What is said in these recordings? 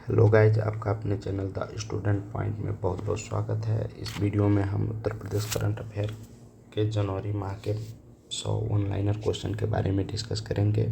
Hello guys, आपका अपने channel the student point में बहुत बहुत स्वागत है। इस वीडियो में हम उत्तर प्रदेश करंट अफेयर के जनवरी माह के 100 ऑनलाइनर क्वेश्चन के बारे में डिस्कस करेंगे,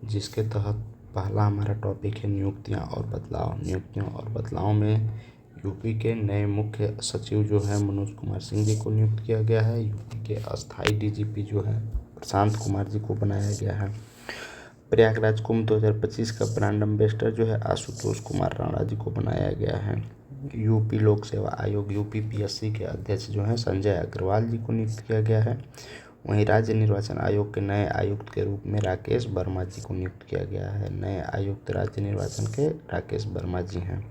जिसके तहत पहला हमारा टॉपिक है नियुक्तियां और बदलाव। नियुक्तियों और बदलाव में यूपी के नए मुख्य सचिव जो है मनोज कुमार सिंह जी को नियुक्त किया गया है। यूपी के अस्थाई डीजीपी जो है प्रशांत कुमार जी को बनाया गया है। प्रयागराज कुंभ 2025 का ब्रांड एम्बेसडर जो है आशुतोष कुमार राणा जी को बनाया गया है। यूपी लोक सेवा आयोग यूपीपीएससी के अध्यक्ष जो हैं संजय अग्रवाल जी को नियुक्त किया गया है। वहीं राज्य निर्वाचन आयोग के नए आयुक्त के रूप में राकेश वर्मा जी को नियुक्त किया गया है। नए आयुक्त राज्य निर्वाचन के राकेश वर्मा जी हैं।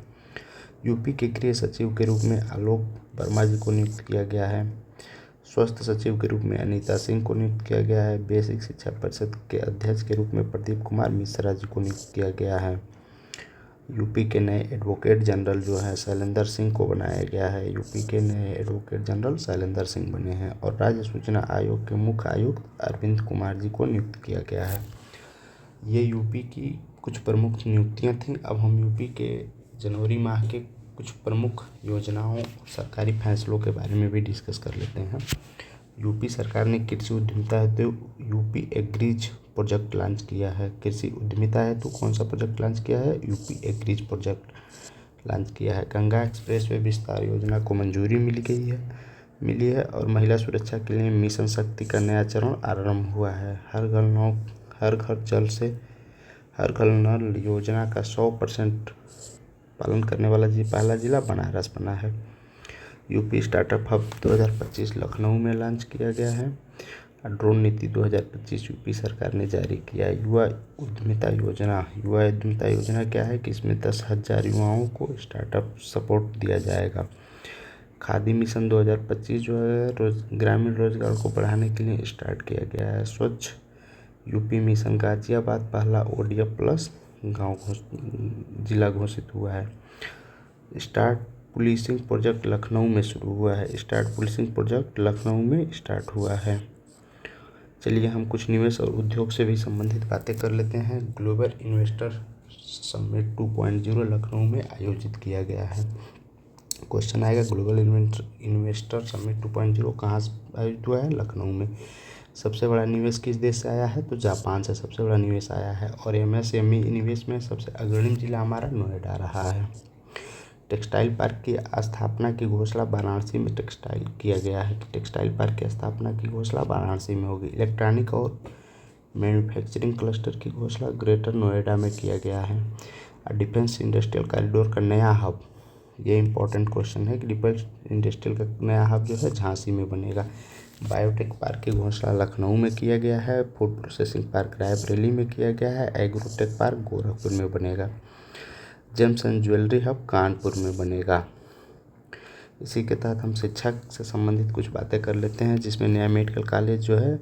यूपी के गृह सचिव के रूप में आलोक वर्मा जी को नियुक्त किया गया है। स्वास्थ्य सचिव के रूप में अनीता सिंह को नियुक्त किया गया है। बेसिक शिक्षा परिषद के अध्यक्ष के रूप में प्रदीप कुमार मिश्रा जी को नियुक्त किया गया है। यूपी के नए एडवोकेट जनरल जो है शैलेंद्र सिंह को बनाया गया है। यूपी के नए एडवोकेट जनरल शैलेंद्र सिंह बने हैं। और राज्य सूचना आयोग के मुख्य आयुक्त अरविंद कुमार जी को नियुक्त किया गया है। ये यूपी की कुछ प्रमुख नियुक्तियां थीं। अब हम यूपी के जनवरी माह के कुछ प्रमुख योजनाओं और सरकारी फैसलों के बारे में भी डिस्कस कर लेते हैं। यूपी सरकार ने कृषि उद्यमिता हेतु यूपी एग्रीज प्रोजेक्ट लॉन्च किया है। कृषि उद्यमिता हेतु कौन सा प्रोजेक्ट लॉन्च किया है? यूपी एग्रीज प्रोजेक्ट लॉन्च किया है। गंगा एक्सप्रेसवे विस्तार योजना को मंजूरी मिली है और महिला सुरक्षा के लिए मिशन शक्ति का नया चरण आरंभ हुआ है। हर घर जल से हर घर नल योजना का 100% पालन करने वाला पहला जिला बनारस बना है। यूपी स्टार्टअप हब 2025 लखनऊ में लॉन्च किया गया है। ड्रोन नीति 2025 यूपी सरकार ने जारी किया है। युवा उद्यमिता योजना क्या है कि इसमें 10,000 युवाओं को स्टार्टअप सपोर्ट दिया जाएगा। खादी मिशन 2025 जो है ग्रामीण रोजगार को बढ़ाने के लिए स्टार्ट किया गया है। स्वच्छ यूपी मिशन गाजियाबाद पहला ODF प्लस गाँव जिला घोषित हुआ है। स्टार्ट पुलिसिंग प्रोजेक्ट लखनऊ में शुरू हुआ है। स्टार्ट हुआ है। चलिए हम कुछ निवेश और उद्योग से भी संबंधित बातें कर लेते हैं। ग्लोबल इन्वेस्टर समिट 2.0 लखनऊ में आयोजित किया गया है। क्वेश्चन आएगा ग्लोबल इन्वेस्टर समिट 2.0 कहाँ आयोजित हुआ है? लखनऊ में। सबसे बड़ा निवेश किस देश से आया है? तो जापान से सबसे बड़ा निवेश आया है। और MSME निवेश में सबसे अग्रणी जिला हमारा नोएडा रहा है। टेक्सटाइल पार्क की स्थापना की घोषणा वाराणसी में किया गया है कि टेक्सटाइल पार्क की स्थापना की घोषणा वाराणसी में होगी। इलेक्ट्रॉनिक और मैन्युफैक्चरिंग क्लस्टर की घोषणा ग्रेटर नोएडा में किया गया है। डिफेंस इंडस्ट्रियल कॉरिडोर का नया हब, ये इंपॉर्टेंट क्वेश्चन है कि डिफेंस इंडस्ट्रियल का नया हब जो है झांसी में बनेगा। बायोटेक पार्क की घोषणा लखनऊ में किया गया है। फूड प्रोसेसिंग पार्क रायबरेली में किया गया है। एग्रोटेक पार्क गोरखपुर में बनेगा। James and jewellery hub Kanpur में बनेगा। इसी के तहत हम शिक्षा से संबंधित कुछ बातें कर लेते हैं, जिसमें नया मेडिकल कॉलेज जो है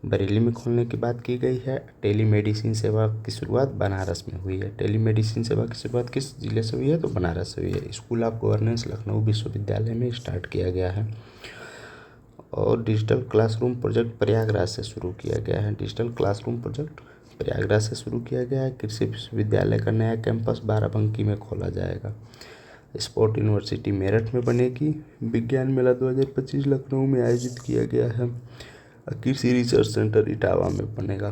बरेली में खोलने की बात की गई है। टेलीमेडिसिन सेवा की शुरुआत बनारस में हुई है। टेलीमेडिसिन सेवा की शुरुआत किस जिले से हुई है? तो बनारस से हुई है। स्कूल ऑफ गवर्नेंस लखनऊ विश्वविद्यालय में स्टार्ट किया गया है। और डिजिटल क्लासरूम प्रोजेक्ट प्रयागराज से शुरू किया गया है। कृषि विश्वविद्यालय का नया कैंपस बाराबंकी में खोला जाएगा। स्पोर्ट यूनिवर्सिटी मेरठ में बनेगी। विज्ञान मेला 2025 लखनऊ में आयोजित किया गया है। कृषि रिसर्च सेंटर इटावा में बनेगा।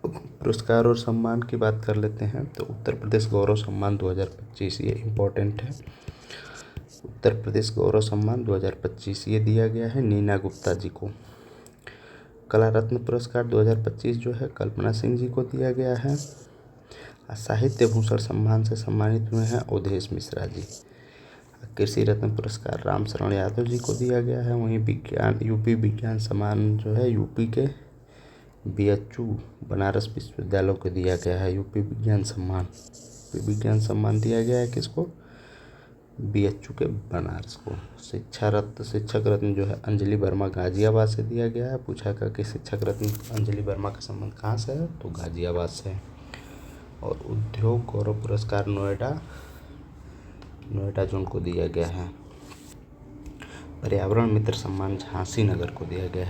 पुरस्कार और सम्मान की बात कर लेते हैं तो उत्तर प्रदेश गौरव सम्मान 2025, ये इम्पोर्टेंट है। उत्तर प्रदेश गौरव सम्मान 2025 ये दिया गया है नीना गुप्ता जी को। कला रत्न पुरस्कार 2025 जो है कल्पना सिंह जी को दिया गया है। साहित्य भूषण सम्मान से सम्मानित हुए हैं अवधेश मिश्रा जी। कृषि रत्न पुरस्कार राम शरण यादव जी को दिया गया है। वहीं यूपी विज्ञान सम्मान जो है यूपी के BHU बनारस विश्वविद्यालय को दिया गया है। यूपी विज्ञान सम्मान दिया गया है किसको? BHU के बनारस को। शिक्षक रत्न जो है अंजलि वर्मा गाजियाबाद से दिया गया है। पूछा था कि शिक्षक रत्न अंजलि वर्मा का संबंध कहाँ से है? तो गाजियाबाद से। और उद्योग गौरव पुरस्कार नोएडा जोन को दिया गया है। पर्यावरण मित्र सम्मान झांसी नगर को दिया गया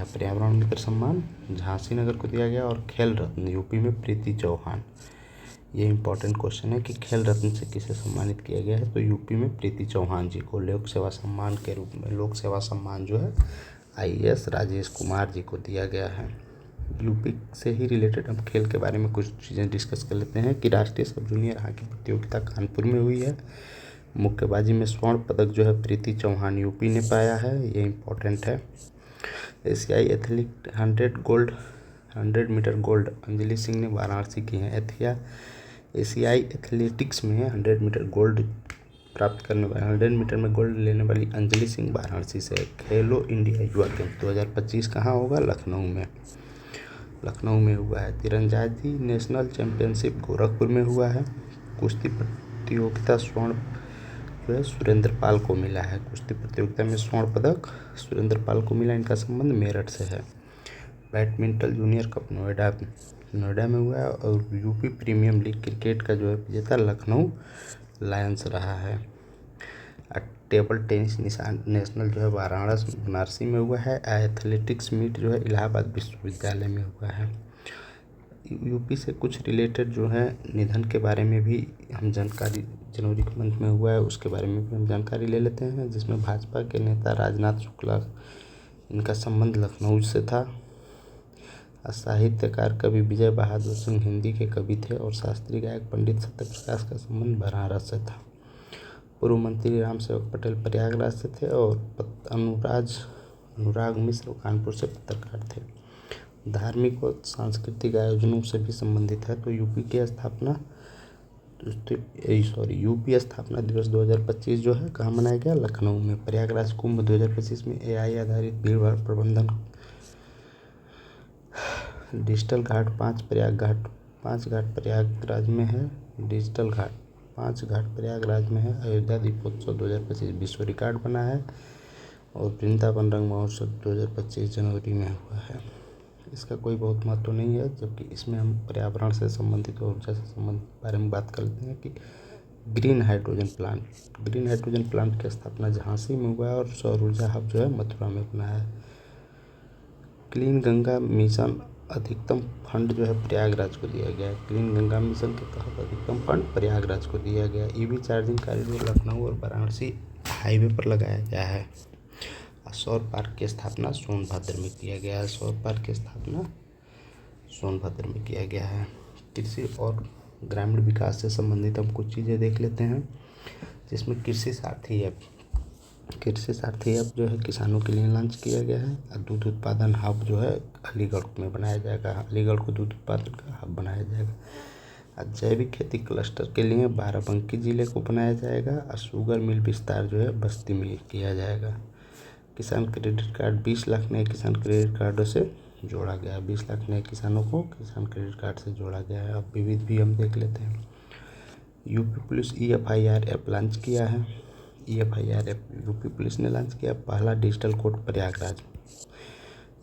है। और खेल रत्न यूपी में प्रीति चौहान ये इंपॉर्टेंट क्वेश्चन है कि खेल रत्न से किसे सम्मानित किया गया है, तो यूपी में प्रीति चौहान जी को लोक सेवा सम्मान के रूप में, लोक सेवा सम्मान जो है आईएएस राजेश कुमार जी को दिया गया है। यूपी से ही रिलेटेड हम खेल के बारे में कुछ चीज़ें डिस्कस कर लेते हैं कि राष्ट्रीय सब जूनियर हॉकी प्रतियोगिता कानपुर में हुई है। मुक्केबाजी में स्वर्ण पदक जो है प्रीति चौहान यूपी ने पाया है, ये इम्पोर्टेंट है। एशियाई athlete 100 metre gold Anjali Singh ने वाराणसी की है। एशियाई एथलेटिक्स में 100 मीटर गोल्ड प्राप्त करने वाली 100 मीटर में गोल्ड लेने वाली अंजलि सिंह वाराणसी से। खेलो इंडिया युवा गेम 2025 कहाँ होगा? लखनऊ में हुआ है। तीरंदाजी नेशनल चैंपियनशिप गोरखपुर में हुआ है। कुश्ती प्रतियोगिता स्वर्ण जो है सुरेंद्र पाल को मिला है। कुश्ती प्रतियोगिता में स्वर्ण पदक सुरेंद्र पाल को मिला, इनका संबंध मेरठ से है। बैडमिंटन जूनियर कप नोएडा में हुआ है। और यूपी प्रीमियम लीग क्रिकेट का जो है विजेता लखनऊ लायंस रहा है। टेबल टेनिस नेशनल जो है वाराणसी में हुआ है। एथलेटिक्स मीट जो है इलाहाबाद विश्वविद्यालय में हुआ है। यूपी से कुछ रिलेटेड जो है निधन के बारे में भी हम जानकारी, जनवरी के मंथ में हुआ है उसके बारे में भी हम जानकारी ले लेते हैं, जिसमें भाजपा के नेता राजनाथ शुक्ला, इनका संबंध लखनऊ से था। साहित्यकार कवि विजय बहादुर सिंह हिंदी के कवि थे। और शास्त्रीय गायक पंडित सत्यप्रकाश का संबंध बनारस से था। पूर्व मंत्री राम सेवक पटेल प्रयागराज से थे। और अनुराग मिश्र कानपुर से पत्रकार थे। धार्मिक और सांस्कृतिक आयोजनों से भी संबंधित है। तो यूपी स्थापना दिवस 2025 जो है कहाँ मनाया गया? लखनऊ में। प्रयागराज कुंभ 2025 में एआई आधारित भीड़ प्रबंधन डिजिटल घाट 5 घाट प्रयागराज में है। डिजिटल घाट 5 घाट प्रयागराज में है। अयोध्या दीपोत्सव 2025 विश्व रिकॉर्ड बना है। और वृंदावन रंग महोत्सव 2025 जनवरी में हुआ है। इसका कोई बहुत महत्व नहीं है, जबकि इसमें हम पर्यावरण से संबंधित और ऊर्जा से संबंधित बारे में बात कर लेते हैं कि ग्रीन हाइड्रोजन प्लांट की स्थापना झांसी में हुआ है। और सौर ऊर्जा हब जो है मथुरा में बना है। क्लीन गंगा मिशन अधिकतम फंड जो है प्रयागराज को दिया गया है। क्लीन गंगा मिशन के तहत अधिकतम फंड प्रयागराज को दिया गया। ईवी चार्जिंग कॉरिडोर लखनऊ और वाराणसी हाईवे पर लगाया गया है। सौर पार्क की स्थापना सोनभद्र में किया गया है। कृषि और ग्रामीण विकास से संबंधित हम कुछ चीज़ें देख लेते हैं, जिसमें कृषि सारथी ऐप जो है किसानों के लिए लॉन्च किया गया है। और दूध उत्पादन हब जो है अलीगढ़ में बनाया जाएगा। अलीगढ़ को दूध उत्पादन का हब बनाया जाएगा। और जैविक खेती क्लस्टर के लिए बाराबंकी जिले को बनाया जाएगा। और शुगर मिल विस्तार जो है बस्ती में किया जाएगा। किसान क्रेडिट कार्ड 20 लाख नए किसान क्रेडिट कार्डों से जोड़ा गया है। 20 लाख नए किसानों को किसान क्रेडिट कार्ड से जोड़ा गया है। अब विविध भी हम देख लेते हैं। UP police EFIR app launch किया है। EFIR ऐप यूपी पुलिस ने लॉन्च किया। पहला डिजिटल कोर्ट प्रयागराज,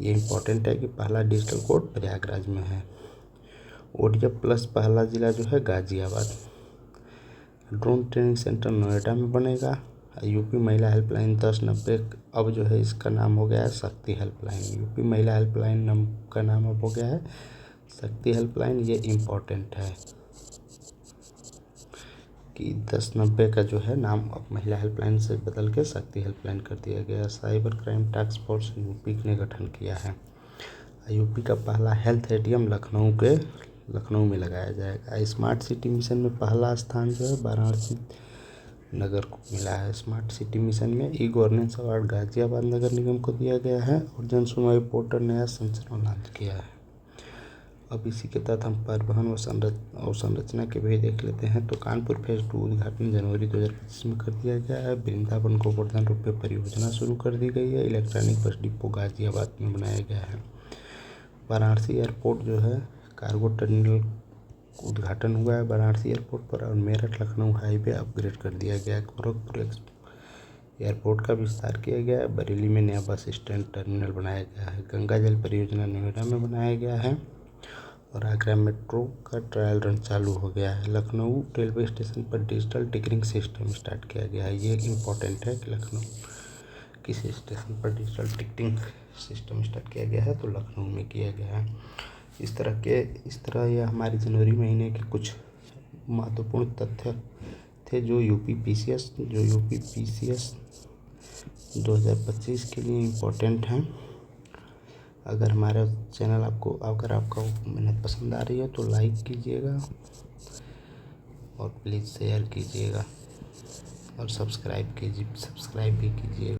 ये इम्पोर्टेंट है कि पहला डिजिटल कोर्ट प्रयागराज में है। ODF प्लस पहला जिला जो है Ghaziabad. Drone training centre Noida में बनेगा। यूपी महिला हेल्पलाइन 1090 अब जो है इसका नाम हो गया है शक्ति हेल्पलाइन। यूपी महिला हेल्पलाइन का नाम अब हो गया है शक्ति हेल्पलाइन। ये इम्पोर्टेंट है कि 1090 का जो है नाम अब महिला हेल्पलाइन से बदल के शक्ति हेल्पलाइन कर दिया गया। Cyber crime task force UP ने गठन किया है। यूपी का पहला हेल्थ ATM लखनऊ में लगाया जाएगा। स्मार्ट सिटी मिशन में पहला स्थान जो है वाराणसी नगर को मिला है। स्मार्ट सिटी मिशन में गवर्नेंस अवार्ड गाजियाबाद नगर निगम को दिया गया है। और जन सुनवाई पोर्टल नया संस्करण लॉन्च किया है। अब इसी के तहत हम परिवहन और संरचना के भी देख लेते हैं। तो कानपुर फेज 2 उद्घाटन जनवरी 2025 में कर दिया गया है। वृंदावन गोवर्धन रोपवे परियोजना शुरू कर दी गई है। इलेक्ट्रॉनिक बस डिपो गाजियाबाद में बनाया गया है। वाराणसी एयरपोर्ट जो है कार्गो टर्मिनल उद्घाटन हुआ है वाराणसी एयरपोर्ट पर। और मेरठ लखनऊ हाईवे अपग्रेड कर दिया गया है। गोरखपुर एयरपोर्ट का विस्तार किया गया है। बरेली में नया बस स्टैंड टर्मिनल बनाया गया है। गंगा जल परियोजना नोएडा में बनाया गया है। और आगरा मेट्रो का ट्रायल रन चालू हो गया है। लखनऊ रेलवे स्टेशन पर डिजिटल टिकटिंग सिस्टम स्टार्ट किया गया है। ये इम्पोर्टेंट है कि लखनऊ किसी स्टेशन पर डिजिटल टिकटिंग सिस्टम स्टार्ट किया गया है, तो लखनऊ में किया गया है। इस तरह ये हमारे जनवरी महीने के कुछ महत्वपूर्ण तथ्य थे जो यूपी पीसीएस 2025 के लिए इम्पोर्टेंट हैं। अगर हमारा चैनल अगर आपको मेहनत पसंद आ रही है तो लाइक कीजिएगा और प्लीज़ शेयर कीजिएगा और सब्सक्राइब भी कीजिएगा।